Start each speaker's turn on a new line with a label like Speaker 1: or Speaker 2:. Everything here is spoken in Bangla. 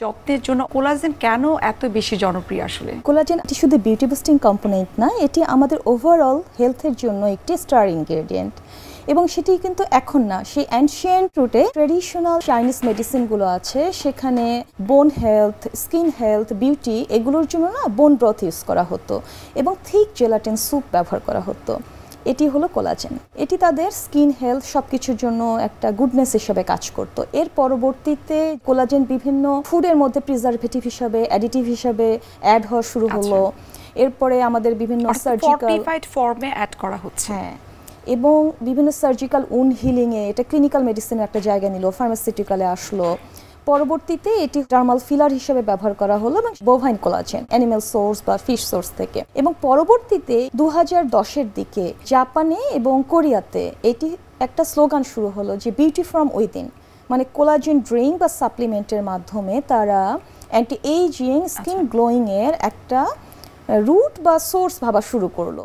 Speaker 1: যত্নের জন্য কোলাজেন কেন এত বেশি জনপ্রিয় আসলে?
Speaker 2: কোলাজেন শুধু বিউটি বুস্টিং কম্পোনেন্ট না, এটি আমাদের ওভারঅল হেলথের জন্য একটি স্টার ইনগ্রেডিয়েন্ট। এবং সেটি কিন্তু এখন না, সেই অ্যানশিয়েন্ট রুটে ট্রেডিশনাল চাইনিজ মেডিসিনগুলো আছে, সেখানে বোন হেলথ, স্কিন হেলথ, বিউটি এগুলোর জন্য না বোন ব্রথ ইউজ করা হতো এবং থিক জেলাটিন স্যুপ ব্যবহার করা হতো। এটি হলো কোলাজেন। এটি তাদের স্কিন হেলথ সব কিছুর জন্য একটা গুডনেস হিসেবে কাজ করত। এর পরবর্তীতে কোলাজেন বিভিন্ন ফুডের মধ্যে প্রিজারভেটিভ হিসাবে, অ্যাডিটিভ হিসাবে অ্যাড হওয়া শুরু হলো। এরপরে আমাদের বিভিন্ন সার্জিক্যাল
Speaker 1: ফর্টিফাইড ফর্মে অ্যাড করা হচ্ছে।
Speaker 2: হ্যাঁ, এবং বিভিন্ন সার্জিক্যাল উন্ড হিলিংয়ে এটা ক্লিনিক্যাল মেডিসিনের একটা জায়গা নিল, ফার্মাসিউটিক্যালে আসলো। পরবর্তীতে এটি ডার্মাল ফিলার হিসেবে ব্যবহার করা হলো এবং বোভাইন কোলাজেন অ্যানিম্যাল সোর্স বা ফিশ সোর্স থেকে। এবং পরবর্তীতে 2010-এর দিকে জাপানে এবং কোরিয়াতে এটি একটা স্লোগান শুরু হলো যে বিউটি ফ্রম উইদিন, মানে কোলাজেন ড্রিঙ্ক বা সাপ্লিমেন্টের মাধ্যমে তারা অ্যান্টি এইজিং, স্কিন গ্লোয়িং এর একটা রুট বা সোর্স ভাবা শুরু করলো।